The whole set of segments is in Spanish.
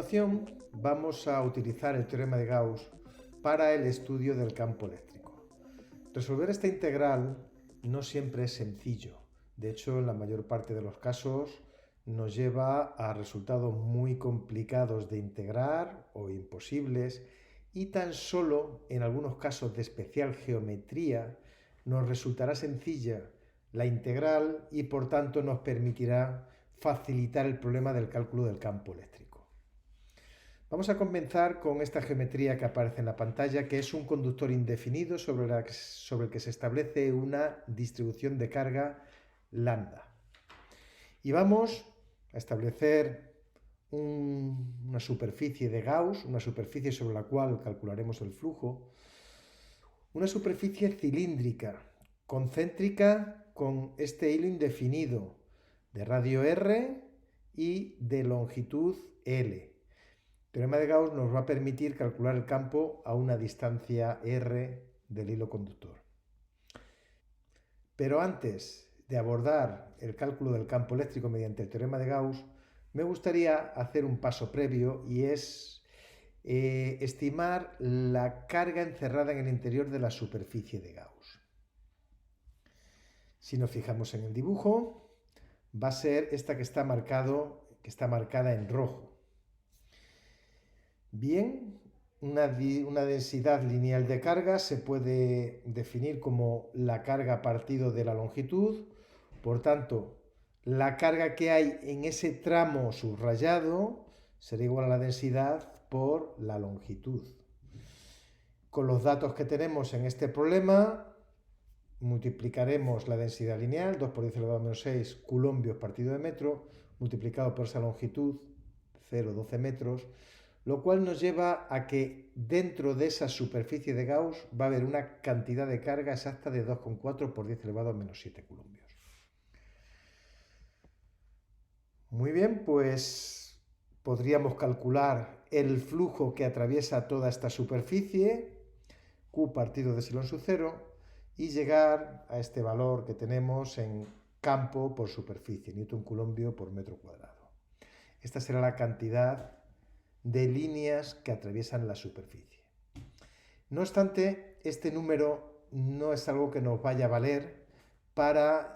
continuación vamos a utilizar el teorema de Gauss para el estudio del campo eléctrico. Resolver esta integral no siempre es sencillo. De hecho, en la mayor parte de los casos nos lleva a resultados muy complicados de integrar o imposibles, y tan solo en algunos casos de especial geometría nos resultará sencilla la integral y por tanto nos permitirá facilitar el problema del cálculo del campo eléctrico. Vamos a comenzar con esta geometría que aparece en la pantalla, que es un conductor indefinido sobre el que se establece una distribución de carga lambda. Y vamos a establecer una superficie de Gauss, una superficie sobre la cual calcularemos el flujo, una superficie cilíndrica, concéntrica, con este hilo indefinido de radio R y de longitud L. El teorema de Gauss nos va a permitir calcular el campo a una distancia R del hilo conductor. Pero antes de abordar el cálculo del campo eléctrico mediante el teorema de Gauss, me gustaría hacer un paso previo, y es estimar la carga encerrada en el interior de la superficie de Gauss. Si nos fijamos en el dibujo, va a ser esta que está marcada en rojo. Bien, una densidad lineal de carga se puede definir como la carga partido de la longitud. Por tanto, la carga que hay en ese tramo subrayado será igual a la densidad por la longitud. Con los datos que tenemos en este problema, multiplicaremos la densidad lineal, 2 por 10 elevado a menos 6 coulombios partido de metro, multiplicado por esa longitud, 0,12 metros, lo cual nos lleva a que dentro de esa superficie de Gauss va a haber una cantidad de carga exacta de 2,4 por 10 elevado a menos 7 coulombios. Muy bien, pues podríamos calcular el flujo que atraviesa toda esta superficie, Q partido de epsilon sub 0, y llegar a este valor que tenemos en campo por superficie, newton coulombio por metro cuadrado. Esta será la cantidad de líneas que atraviesan la superficie. No obstante, este número no es algo que nos vaya a valer para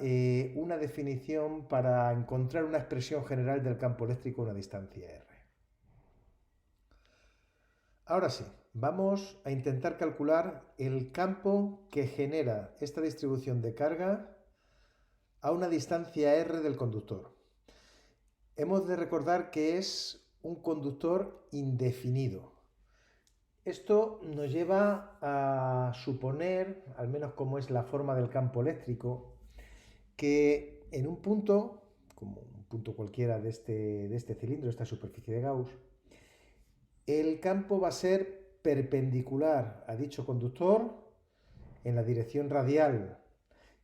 una definición, para encontrar una expresión general del campo eléctrico a una distancia R. Ahora sí, vamos a intentar calcular el campo que genera esta distribución de carga a una distancia R del conductor. Hemos de recordar que es un conductor indefinido. Esto nos lleva a suponer, al menos como es la forma del campo eléctrico, que en un punto, como un punto cualquiera de este cilindro, esta superficie de Gauss, el campo va a ser perpendicular a dicho conductor en la dirección radial,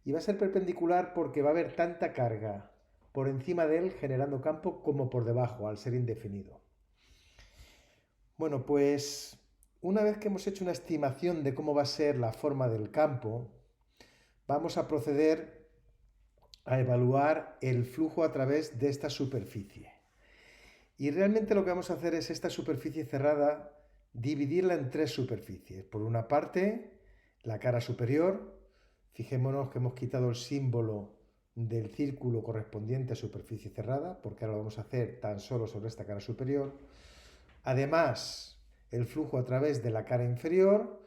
y va a ser perpendicular porque va a haber tanta carga por encima de él generando campo como por debajo, al ser indefinido. Bueno, pues una vez que hemos hecho una estimación de cómo va a ser la forma del campo, vamos a proceder a evaluar el flujo a través de esta superficie. Y realmente lo que vamos a hacer es esta superficie cerrada, dividirla en tres superficies. Por una parte, la cara superior. Fijémonos que hemos quitado el símbolo del círculo correspondiente a superficie cerrada, porque ahora lo vamos a hacer tan solo sobre esta cara superior. Además, el flujo a través de la cara inferior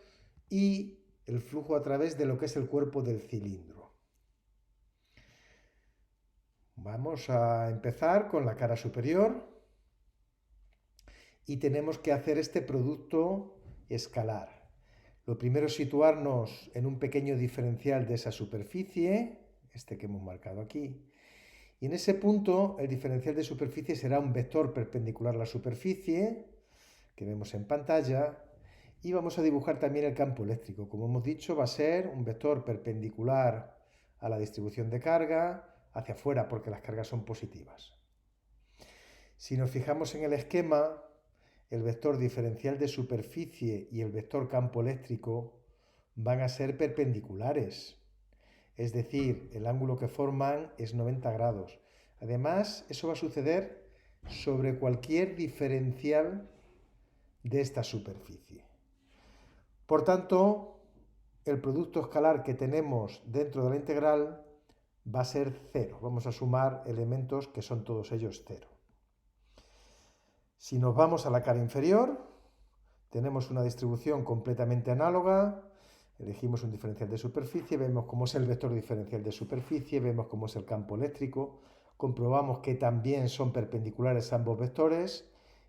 y el flujo a través de lo que es el cuerpo del cilindro. Vamos a empezar con la cara superior y tenemos que hacer este producto escalar. Lo primero es situarnos en un pequeño diferencial de esa superficie, este que hemos marcado aquí, y en ese punto el diferencial de superficie será un vector perpendicular a la superficie, que vemos en pantalla, y vamos a dibujar también el campo eléctrico. Como hemos dicho, va a ser un vector perpendicular a la distribución de carga, hacia afuera porque las cargas son positivas. Si nos fijamos en el esquema, el vector diferencial de superficie y el vector campo eléctrico van a ser perpendiculares. Es decir, el ángulo que forman es 90 grados. Además, eso va a suceder sobre cualquier diferencial de esta superficie. Por tanto, el producto escalar que tenemos dentro de la integral va a ser 0. Vamos a sumar elementos que son todos ellos 0. Si nos vamos a la cara inferior, tenemos una distribución completamente análoga. Elegimos un diferencial de superficie, vemos cómo es el vector diferencial de superficie, vemos cómo es el campo eléctrico, comprobamos que también son perpendiculares ambos vectores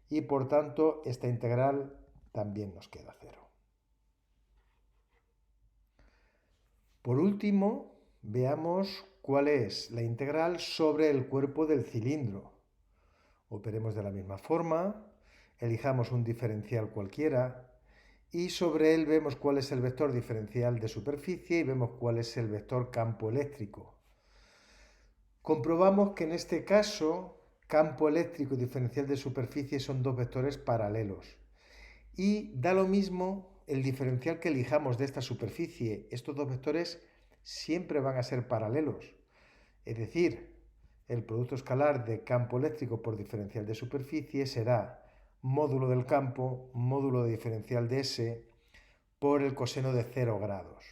y por tanto esta integral también nos queda 0. Por último, veamos cuál es la integral sobre el cuerpo del cilindro. Operemos de la misma forma, elijamos un diferencial cualquiera y sobre él vemos cuál es el vector diferencial de superficie y vemos cuál es el vector campo eléctrico. Comprobamos que en este caso campo eléctrico y diferencial de superficie son dos vectores paralelos. Y da lo mismo el diferencial que elijamos de esta superficie. Estos dos vectores siempre van a ser paralelos. Es decir, el producto escalar de campo eléctrico por diferencial de superficie será módulo del campo, módulo de diferencial de S, por el coseno de 0 grados.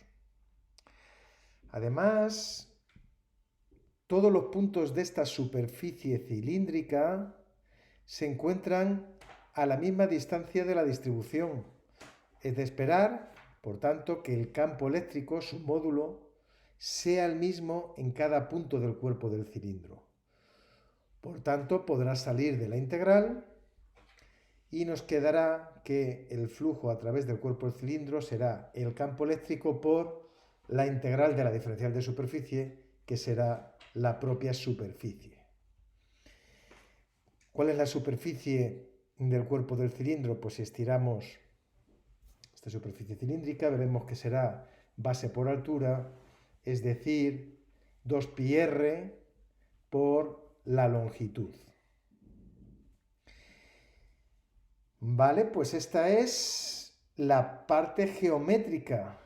Además, todos los puntos de esta superficie cilíndrica se encuentran a la misma distancia de la distribución. Es de esperar, por tanto, que el campo eléctrico, su módulo, sea el mismo en cada punto del cuerpo del cilindro. Por tanto, podrá salir de la integral y nos quedará que el flujo a través del cuerpo del cilindro será el campo eléctrico por la integral de la diferencial de superficie, que será la propia superficie. ¿Cuál es la superficie del cuerpo del cilindro? Pues si estiramos esta superficie cilíndrica, veremos que será base por altura, es decir, 2πr por la longitud. Vale, pues esta es la parte geométrica.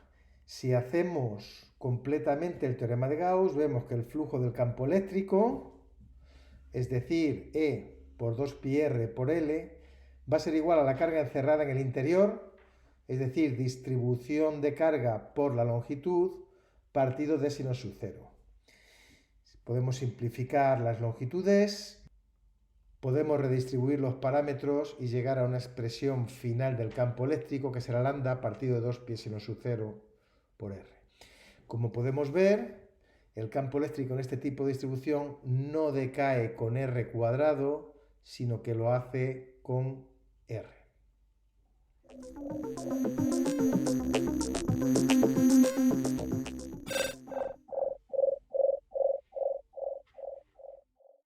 Si hacemos completamente el teorema de Gauss, vemos que el flujo del campo eléctrico, es decir, E por 2πr por L, va a ser igual a la carga encerrada en el interior, es decir, distribución de carga por la longitud partido de seno sub 0. Podemos simplificar las longitudes, podemos redistribuir los parámetros y llegar a una expresión final del campo eléctrico que será lambda partido de 2π seno sub 0 por R. Como podemos ver, el campo eléctrico en este tipo de distribución no decae con R cuadrado, sino que lo hace con R.